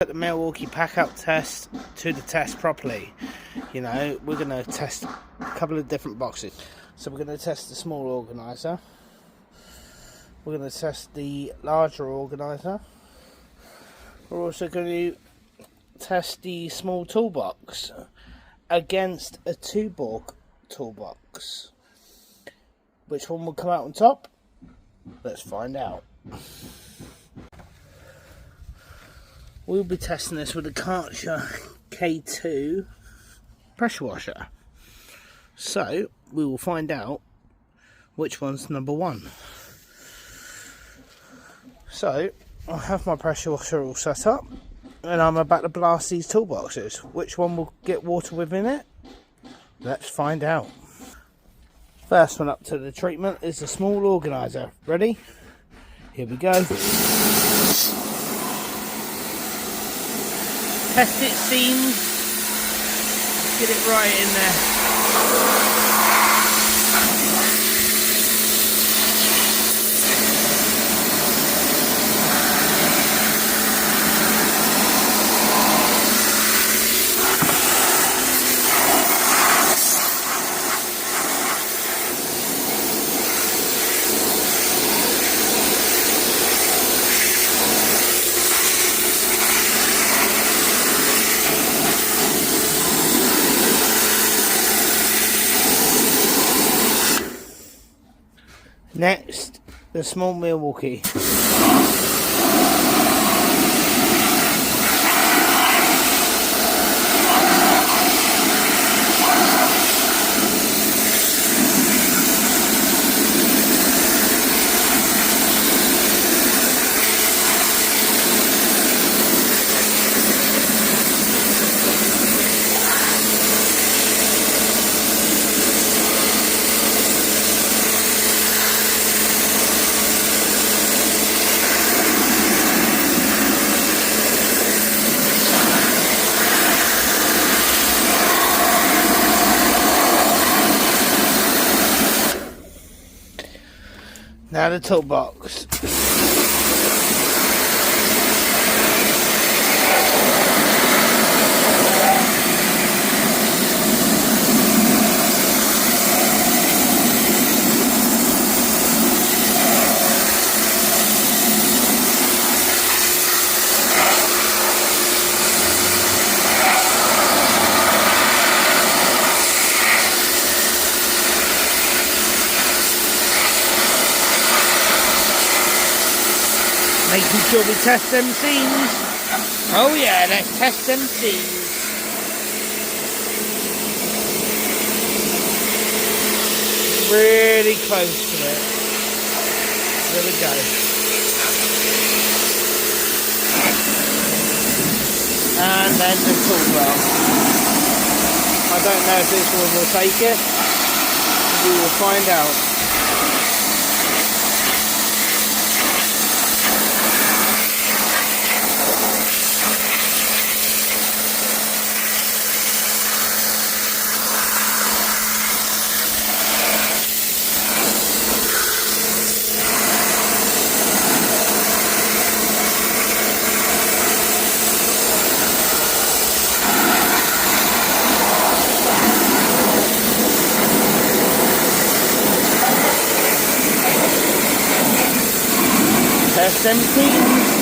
Put the Milwaukee PACKOUT test to the test properly. You know, we're going to test a couple of different boxes. So we're going to test the small organiser. We're going to test the larger organiser. We're also going to test the small toolbox against a 2-bore toolbox. Which one will come out on top? Let's find out. We'll be testing this with a Karcher K2 pressure washer. So we will find out which one's number one. So I have my pressure washer all set up and I'm about to blast these toolboxes. Which one will get water within it? Let's find out. First one up to the treatment is the small organiser. Ready? Here we go. Test its seams. Get it right in there. Next, the small Milwaukee. Now the toolbox. Making sure we test them seams. Oh yeah, let's test them seams. Really close to it. There we go. And then the tool well. I don't know if this one will take it. We will find out. Test them seams.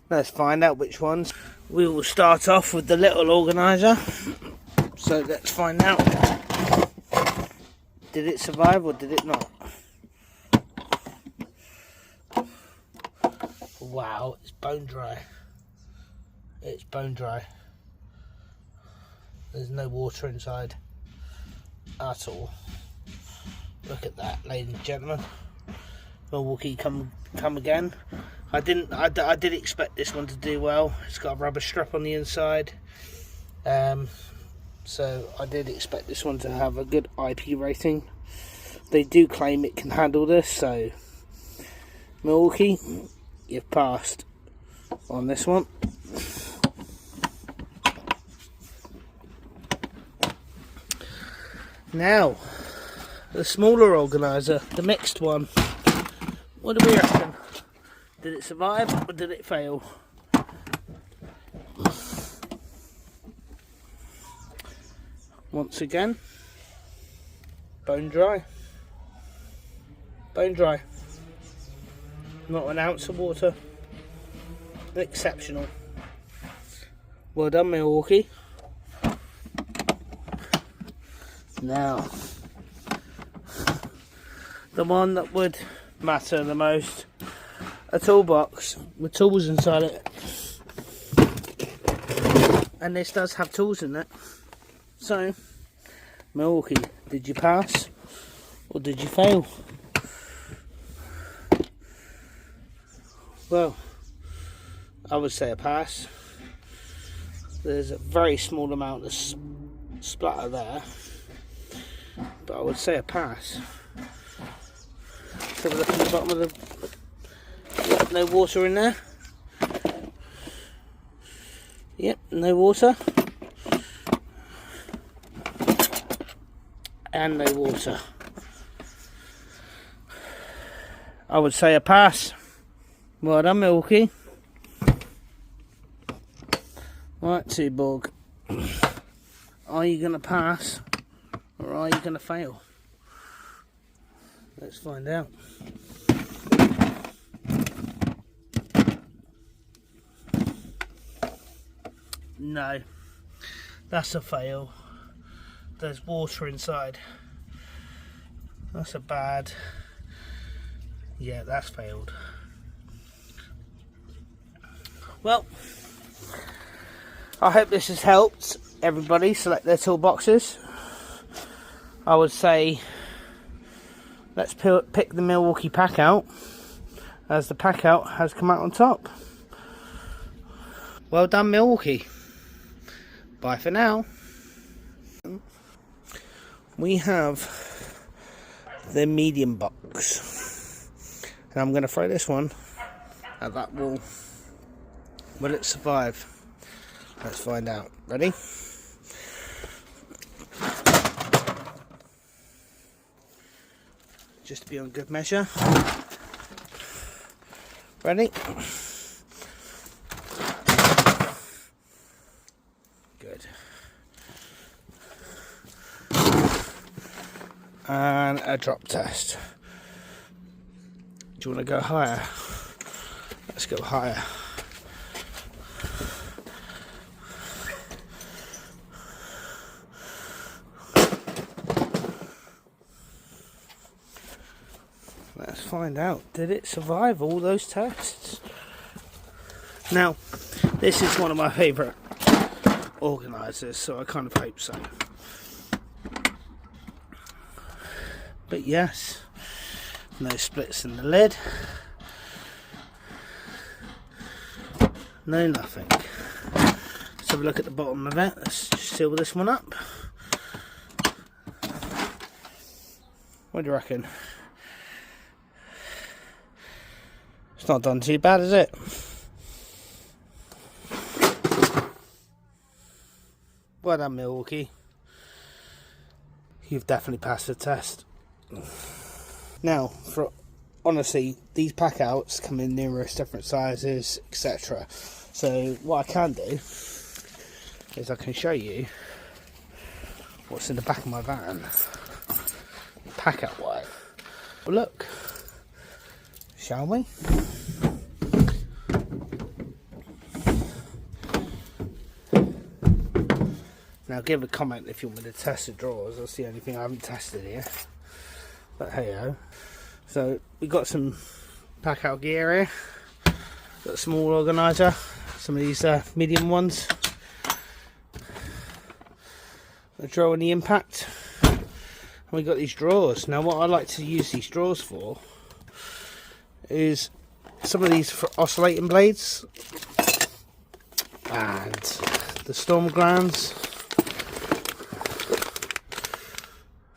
Let's find out which ones. We will start off with the little organiser. So let's find out. Did it survive or did it not? Wow, it's bone dry. It's bone dry. There's no water inside at all. Look at that, ladies and gentlemen. Milwaukee come again. I did expect this one to do well. It's got a rubber strap on the inside. so I did expect this one to have a good IP rating. They do claim it can handle this, so Milwaukee, you've passed on this one. Now, the smaller organiser, the mixed one. What do we reckon? Did it survive or did it fail? Once again, bone dry. Bone dry. Not an ounce of water. Exceptional. Well done, Milwaukee. Now, the one that would matter the most, a toolbox with tools inside it. And this does have tools in it. So, Milwaukee, did you pass or did you fail? Well, I would say a pass. There's a very small amount of splatter there, but I would say a pass. Let's have a look at the bottom of the... Yep, no water in there. Yep, no water. And no water. I would say a pass. Well done, Milwaukee. Right, Tuborg. Are you going to pass or are you going to fail? Let's find out. No, that's a fail. There's water inside. That's a bad. Yeah, that's failed. Well, I hope this has helped everybody select their toolboxes. I would say let's pick the Milwaukee PACKOUT, as the PACKOUT has come out on top. Well done, Milwaukee. Bye for now. We have the medium box, and I'm going to throw this one at that wall. Will it survive? Let's find out. Ready? Just to be on good measure. Ready? Good. And a drop test. Do you want to go higher? Let's go higher. Let's find out, did it survive all those tests? Now, this is one of my favourite organisers, so I kind of hope so. But yes, no splits in the lid. No nothing. Let's have a look at the bottom of it. Let's just seal this one up. What do you reckon? It's not done too bad, is it? Well done, Milwaukee. You've definitely passed the test. Now, honestly, these PACKOUTs come in numerous different sizes, etc. So what I can do is I can show you what's in the back of my van, PACKOUT wise. Well, look, shall we? Now give a comment if you want me to test the drawers. That's the only thing I haven't tested here. But hey ho. So we got some PACKOUT gear here. Got a small organiser. Some of these medium ones. The drawer and the impact. And we got these drawers. Now what I like to use these drawers for is some of these for oscillating blades and the storm glands.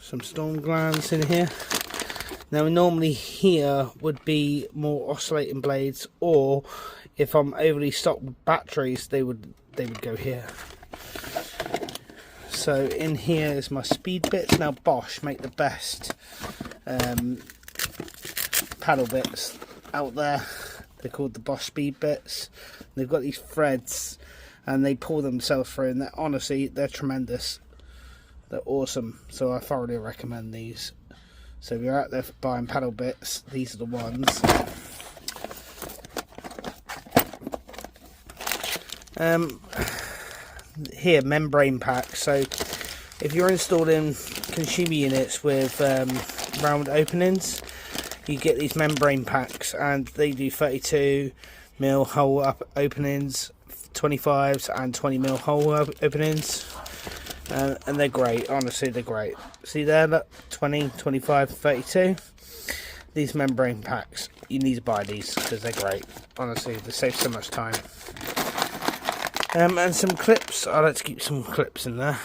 some storm glands in here. Now normally here would be more oscillating blades, or if I'm overly stocked with batteries, they would go here. So in here is my speed bits. Now Bosch make the best paddle bits out there. They're called the Bosch speed bits. They've got these threads and they pull themselves through, and they're tremendous. They're awesome, so I thoroughly recommend these. So if you're out there buying paddle bits, these are the ones. Here, membrane packs. So if you're installing consumer units with round openings, you get these membrane packs, and they do 32mm hole up openings, 25s and 20mm hole openings. And they're great, honestly, they're great. See there, look, 20, 25, 32. These membrane packs, you need to buy these because they're great. Honestly, they save so much time. And some clips. I like to keep some clips in there.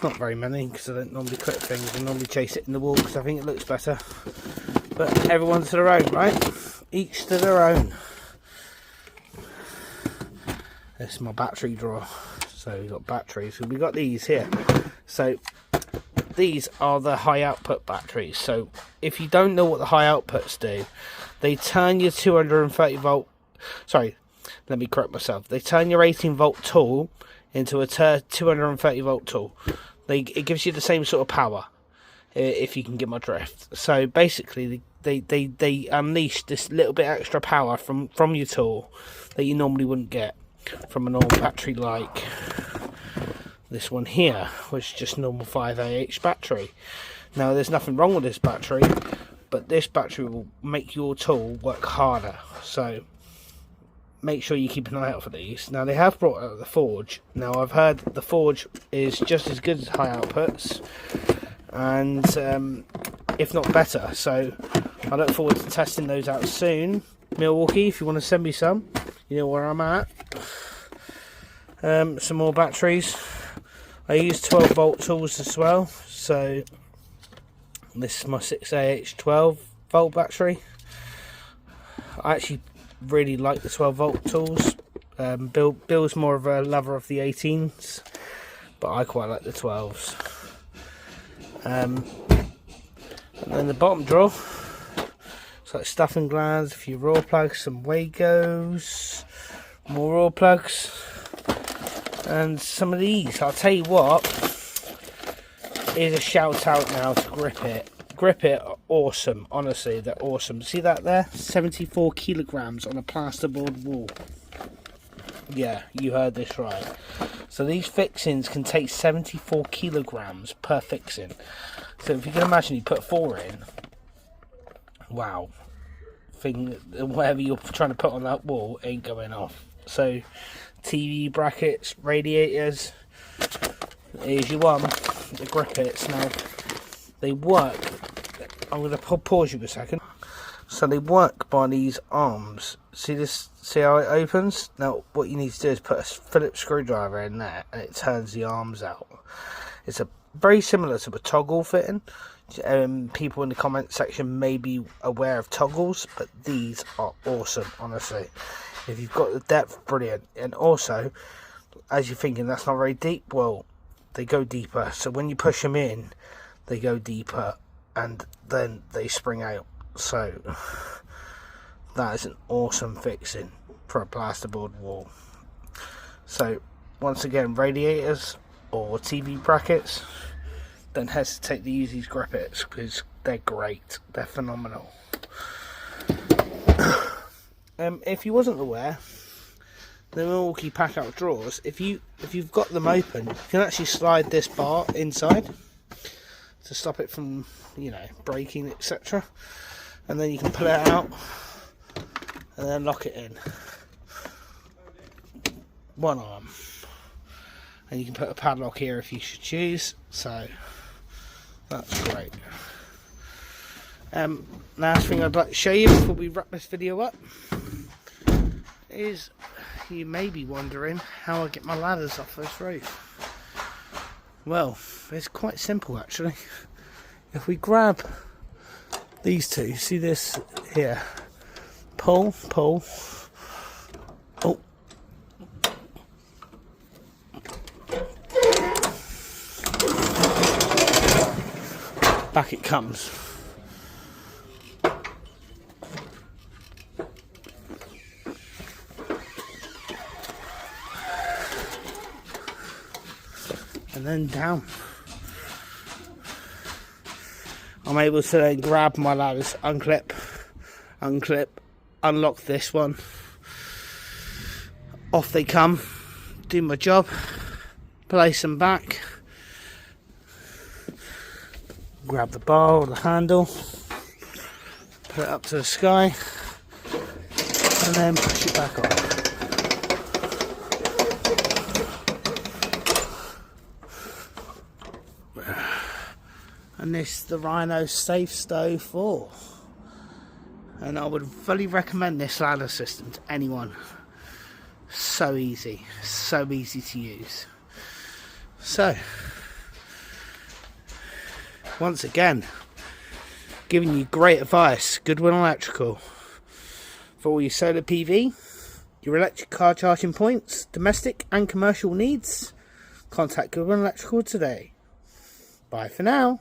Not very many, because I don't normally clip things. I normally chase it in the wall because I think it looks better. But everyone's to their own, right? Each to their own. This is my battery drawer. So we've got batteries. We got these here. So these are the high output batteries. So if you don't know what the high outputs do, they turn your 230 volt. Sorry, let me correct myself. They turn your 18 volt tool into a 230 volt tool. It gives you the same sort of power, if you can get my drift. So basically, they unleash this little bit extra power from your tool that you normally wouldn't get from a normal battery like this one here, which is just normal 5Ah battery. Now there's nothing wrong with this battery, but this battery will make your tool work harder, so make sure you keep an eye out for these. Now they have brought out the Forge. Now I've heard the Forge is just as good as high outputs, and if not better, so I look forward to testing those out soon. Milwaukee, if you want to send me some, you know where I'm at. Some more batteries. I use 12 volt tools as well, so this is my 6Ah 12 volt battery. I actually really like the 12 volt tools. Bill's more of a lover of the 18s, but I quite like the 12s. And then the bottom drawer, it's like stuffing glands, a few raw plugs, some Wagos, more raw plugs, and some of these. I'll tell you what, here's a shout out now to Grip It. Grip It are awesome, honestly, they're awesome. See that there? 74 kilograms on a plasterboard wall. Yeah, you heard this right. So these fixings can take 74 kilograms per fixing. So if you can imagine, you put 4 in. Wow. Whatever you're trying to put on that wall ain't going off. So TV brackets, radiators. Here's your one. The Grip Its. Now they work. I'm going to pause you a second. So they work by these arms. See this? See how it opens? Now what you need to do is put a Phillips screwdriver in there, and it turns the arms out. It's very similar to a toggle fitting. People in the comment section may be aware of toggles, but these are awesome, honestly. If you've got the depth, brilliant. And also, as you're thinking that's not very deep, well, they go deeper. So when you push them in, they go deeper, and then they spring out. So that is an awesome fixing for a plasterboard wall. So once again, radiators or TV brackets, don't hesitate to use these Grip Its because they're great. They're phenomenal. If you wasn't aware, the Milwaukee PACKOUT drawers, if you've got them open, you can actually slide this bar inside to stop it from, you know, breaking, etc. And then you can pull it out and then lock it in. One arm. And you can put a padlock here if you should choose. So that's great. Last thing I'd like to show you before we wrap this video up is, you may be wondering how I get my ladders off this roof. Well, it's quite simple actually. if we grab these two, see this here, pull, pull, oh, back it comes. And then down. I'm able to then grab my ladders, unclip, unlock this one. Off they come, do my job, place them back, grab the bar or the handle, put it up to the sky, and then push it back on. And this is the Rhino Safe Stow 4, and I would fully recommend this ladder system to anyone. So easy to use. So once again, giving you great advice, Goodwin Electrical, for all your solar PV, your electric car charging points, domestic and commercial needs. Contact Goodwin Electrical today. Bye for now.